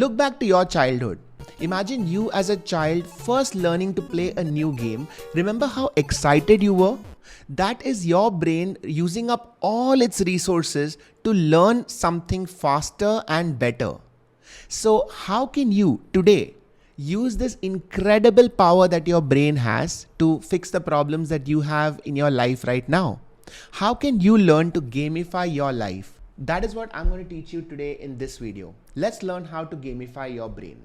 Look back to your childhood. Imagine you as a child first learning to play a new game. Remember how excited you were? That is your brain using up all its resources to learn something faster and better. So, how can you today use this incredible power that your brain has to fix the problems that you have in your life right now? How can you learn to gamify your life? That is what I'm going to teach you today in this video. Let's learn how to gamify your brain.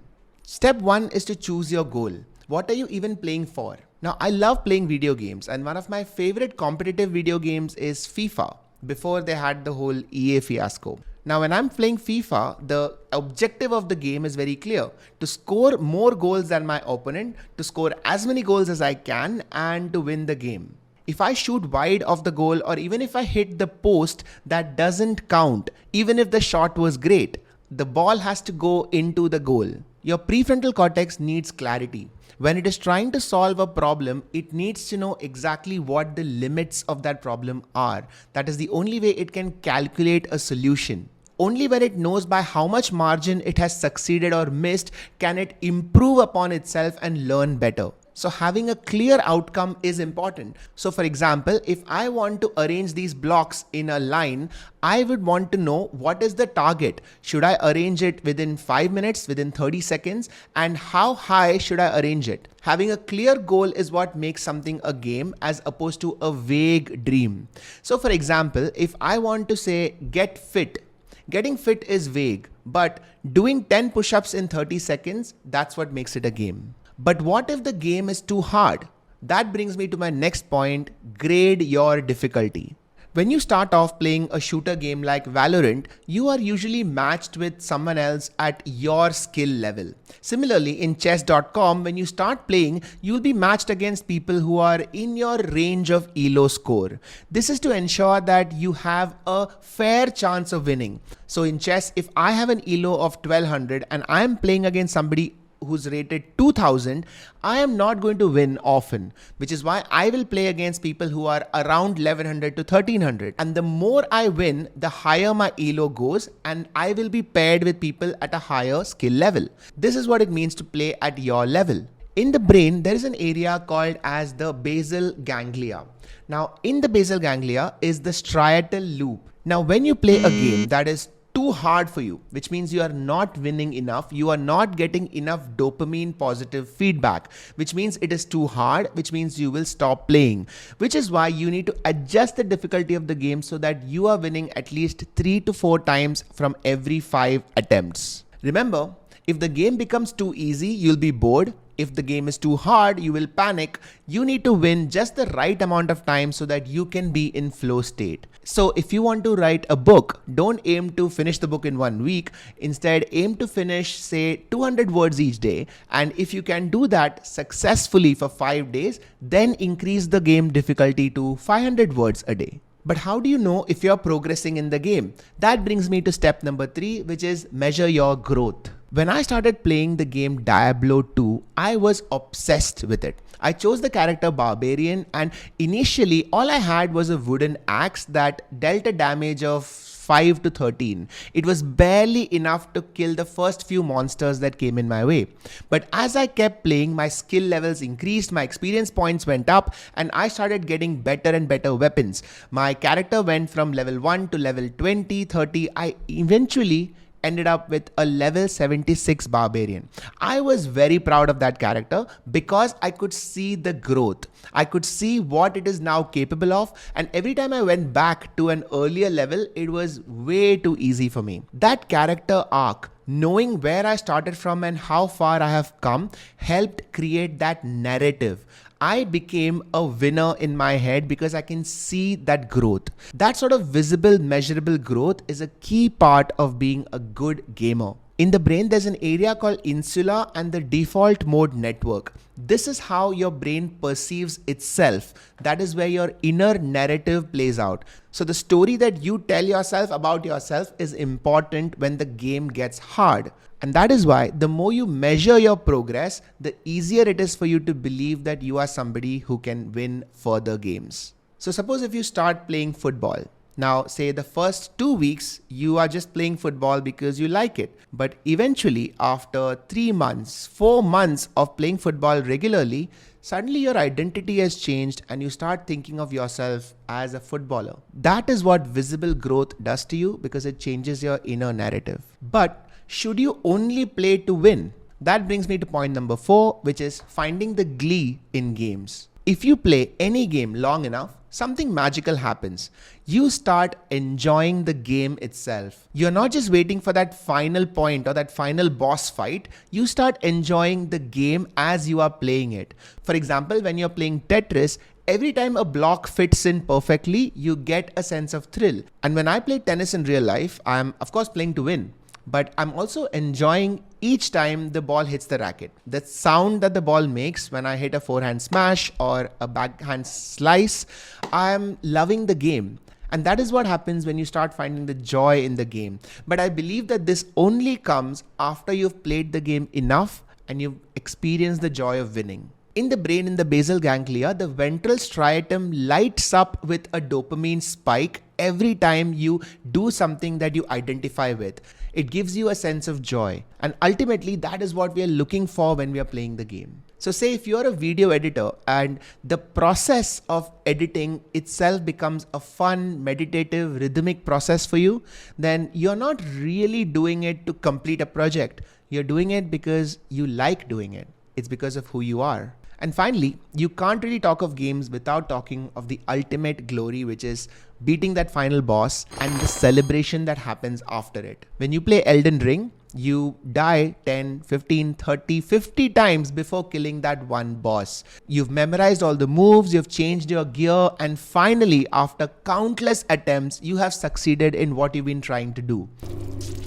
Step 1 is to choose your goal. What are you even playing for? Now, I love playing video games, and one of my favorite competitive video games is FIFA, before they had the whole EA fiasco. Now, when I'm playing FIFA, the objective of the game is very clear: to score more goals than my opponent, to score as many goals as I can, and to win the game. If I shoot wide of the goal, or even if I hit the post, that doesn't count, even if the shot was great. The ball has to go into the goal. Your prefrontal cortex needs clarity. When it is trying to solve a problem, it needs to know exactly what the limits of that problem are. That is the only way it can calculate a solution. Only when it knows by how much margin it has succeeded or missed can it improve upon itself and learn better. So having a clear outcome is important. So for example, if I want to arrange these blocks in a line, I would want to know what is the target. Should I arrange it within 5 minutes, within 30 seconds? And how high should I arrange it? Having a clear goal is what makes something a game as opposed to a vague dream. So for example, if I want to say get fit, getting fit is vague, but doing 10 push-ups in 30 seconds, that's what makes it a game. But what if the game is too hard? That brings me to my next point: grade your difficulty. When you start off playing a shooter game like Valorant, you are usually matched with someone else at your skill level. Similarly, in chess.com, when you start playing, you'll be matched against people who are in your range of ELO score. This is to ensure that you have a fair chance of winning. So in chess, if I have an ELO of 1200 and I am playing against somebody who's rated 2000, I am not going to win often, which is why I will play against people who are around 1100 to 1300. And the more I win, the higher my ELO goes, and I will be paired with people at a higher skill level. This is what it means to play at your level. In the brain, there is an area called as the basal ganglia. Now, in the basal ganglia is the striatal loop. Now, when you play a game that is too hard for you, which means you are not winning enough, you are not getting enough dopamine positive feedback, which means it is too hard, which means you will stop playing, which is why you need to adjust the difficulty of the game so that you are winning at least 3 to 4 times from every 5 attempts. Remember, if the game becomes too easy, you'll be bored. If the game is too hard, you will panic. You need to win just the right amount of time so that you can be in flow state. So if you want to write a book, don't aim to finish the book in 1 week. Instead, aim to finish, say, 200 words each day. And if you can do that successfully for 5 days, then increase the game difficulty to 500 words a day. But how do you know if you're progressing in the game? That brings me to step number 3, which is measure your growth. When I started playing the game Diablo 2, I was obsessed with it. I chose the character Barbarian, and initially all I had was a wooden axe that dealt a damage of 5 to 13. It was barely enough to kill the first few monsters that came in my way. But as I kept playing, my skill levels increased, my experience points went up, and I started getting better and better weapons. My character went from level 1 to level 20, 30. I eventually ended up with a level 76 barbarian. I was very proud of that character because I could see the growth. I could see what it is now capable of, and every time I went back to an earlier level, it was way too easy for me. That character arc, knowing where I started from and how far I have come, helped create that narrative. I became a winner in my head because I can see that growth. That sort of visible, measurable growth is a key part of being a good gamer. In the brain, there's an area called insula and the default mode network. This is how your brain perceives itself. That is where your inner narrative plays out. So the story that you tell yourself about yourself is important when the game gets hard. And that is why the more you measure your progress, the easier it is for you to believe that you are somebody who can win further games. So suppose if you start playing football, Now, say the first 2 weeks, you are just playing football because you like it. But eventually, after 3 months, 4 months of playing football regularly, suddenly your identity has changed and you start thinking of yourself as a footballer. That is what visible growth does to you because it changes your inner narrative. But should you only play to win? That brings me to point number 4, which is finding the glee in games. If you play any game long enough, something magical happens. You start enjoying the game itself. You're not just waiting for that final point or that final boss fight. You start enjoying the game as you are playing it. For example, when you're playing Tetris, every time a block fits in perfectly, you get a sense of thrill. And when I play tennis in real life, I'm of course playing to win. But I'm also enjoying each time the ball hits the racket. The sound that the ball makes when I hit a forehand smash or a backhand slice, I'm loving the game. And that is what happens when you start finding the joy in the game. But I believe that this only comes after you've played the game enough and you've experienced the joy of winning. In the brain, in the basal ganglia, the ventral striatum lights up with a dopamine spike every time you do something that you identify with. It gives you a sense of joy. And ultimately, that is what we are looking for when we are playing the game. So say if you're a video editor and the process of editing itself becomes a fun, meditative, rhythmic process for you, then you're not really doing it to complete a project. You're doing it because you like doing it. It's because of who you are. And finally, you can't really talk of games without talking of the ultimate glory, which is beating that final boss and the celebration that happens after it. When you play Elden Ring, you die 10, 15, 30, 50 times before killing that one boss. You've memorized all the moves, you've changed your gear, and finally, after countless attempts, you have succeeded in what you've been trying to do.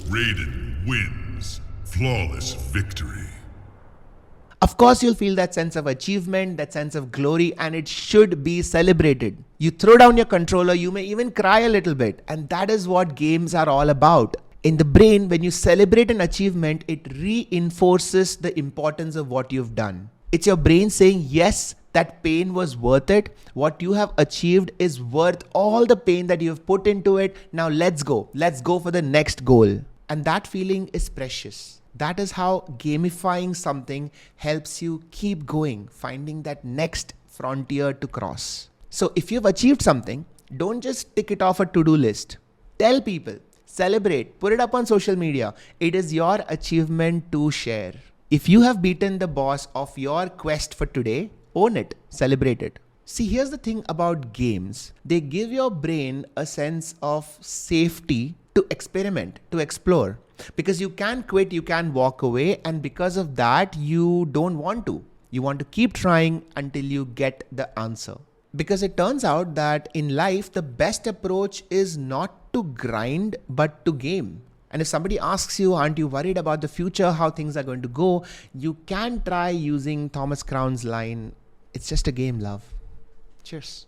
Raiden wins. Flawless victory. Of course, you'll feel that sense of achievement, that sense of glory, and it should be celebrated. You throw down your controller, you may even cry a little bit, and that is what games are all about. In the brain, when you celebrate an achievement, it reinforces the importance of what you've done. It's your brain saying, yes, that pain was worth it. What you have achieved is worth all the pain that you've put into it. Now let's go. Let's go for the next goal. And that feeling is precious. That is how gamifying something helps you keep going, finding that next frontier to cross. So if you've achieved something, don't just tick it off a to-do list. Tell people, celebrate, put it up on social media. It is your achievement to share. If you have beaten the boss of your quest for today, own it, celebrate it. See, here's the thing about games. They give your brain a sense of safety to experiment, to explore. Because you can quit, you can walk away, and because of that, you don't want to. You want to keep trying until you get the answer. Because it turns out that in life, the best approach is not to grind, but to game. And if somebody asks you, aren't you worried about the future, how things are going to go, you can try using Thomas Crown's line, it's just a game, love. Cheers.